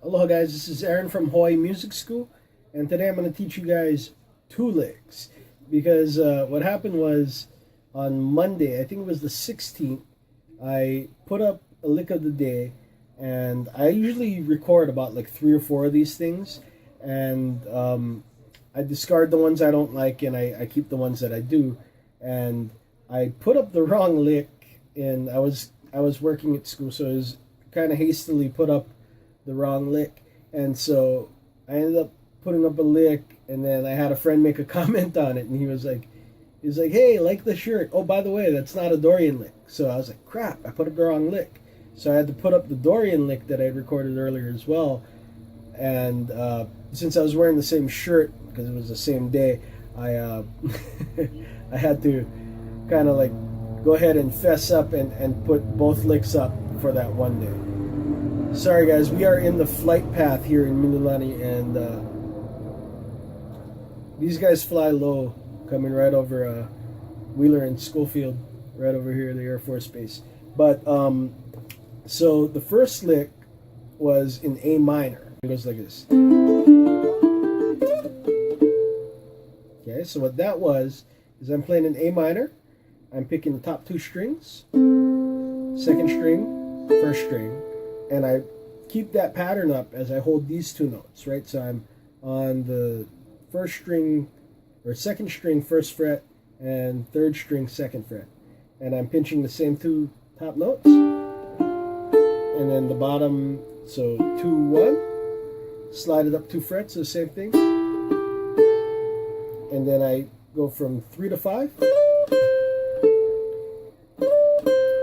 Aloha guys, this is Aaron from Hawaii Music School, and today I'm going to teach you guys two licks, because what happened was on Monday, I think it was the 16th, I put up a lick of the day, and I usually record about like 3 or 4 of these things, and I discard the ones I don't like and I keep the ones that I do, and I put up the wrong lick, and I was working at school, so I was kind of hastily put up the wrong lick, and so I ended up putting up a lick, and then I had a friend make a comment on it, and he was like, hey, like the shirt, oh, by the way, that's not a Dorian lick. So I was like, crap, I put up the wrong lick. So I had to put up the Dorian lick that I recorded earlier as well, and since I was wearing the same shirt, because it was the same day, I I had to kind of like go ahead and fess up and put both licks up for that one day. Sorry guys, we are in the flight path here in Mililani, and these guys fly low, coming right over Wheeler and Schofield, right over here, the Air Force Base. But so the first lick was in A minor. It goes like this. Okay, so what that was is I'm playing in A minor. I'm picking the top 2 strings, second string, first string, and I keep that pattern up as I hold these 2 notes, right? So I'm on the first string or second string first fret and third string second fret, and I'm pinching the same 2 top notes, and then the bottom, so 2 1, slide it up 2 frets, so the same thing, and then I go from 3 to 5,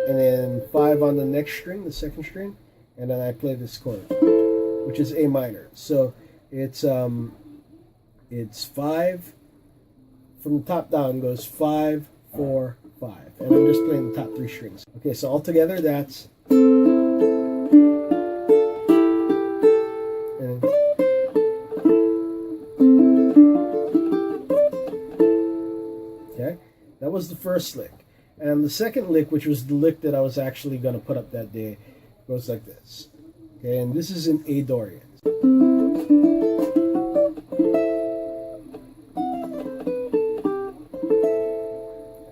and then 5 on the next string, the second string, and then I play this chord, which is A minor. So it's 5 from the top down, goes 5 4 5, and I'm just playing the top 3 strings. Okay, so altogether that's, and okay, that was the first lick. And the second lick, which was the lick that I was actually going to put up that day, goes like this. Okay, and this is in A Dorian.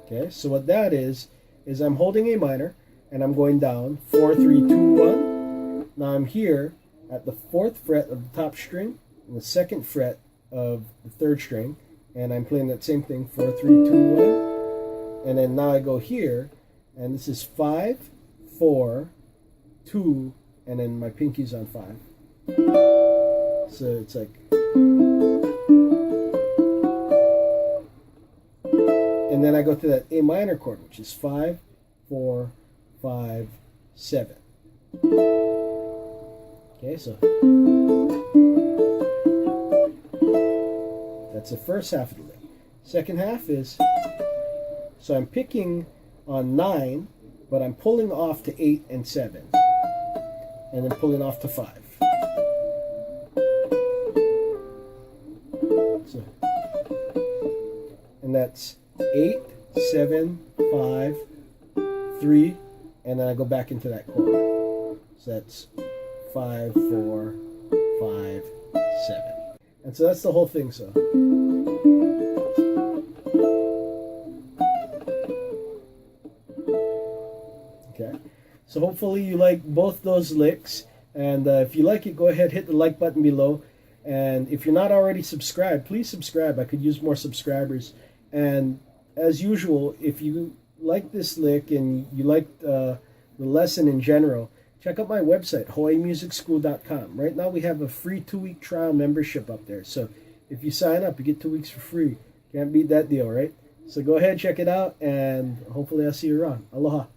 Okay, so what that is I'm holding A minor, and I'm going down 4 3 2 1. Now I'm here at the 4th fret of the top string and the 2nd fret of the 3rd string, and I'm playing that same thing, 4 3 2 1. And then now I go here, and this is 5 4 2, and then my pinky's on 5. So it's like, and then I go to that A minor chord, which is 5 4 5 7. Okay, so that's the first half of the lick. Second half is, so I'm picking on 9, but I'm pulling off to 8 and 7, and then pulling off to 5. So, and that's 8 7 5 3, and then I go back into that chord. So that's 5 4 5 7, and so that's the whole thing. So. Okay, so hopefully you like both those licks, and if you like it, go ahead, hit the like button below, and if you're not already subscribed, please subscribe. I could use more subscribers. And as usual, if you like this lick and you like the lesson in general, check out my website, hawaiimusicschool.com. Right now we have a free 2-week trial membership up there, so if you sign up, you get 2 weeks for free. Can't beat that deal, right? So go ahead, check it out, and hopefully I'll see you around. Aloha.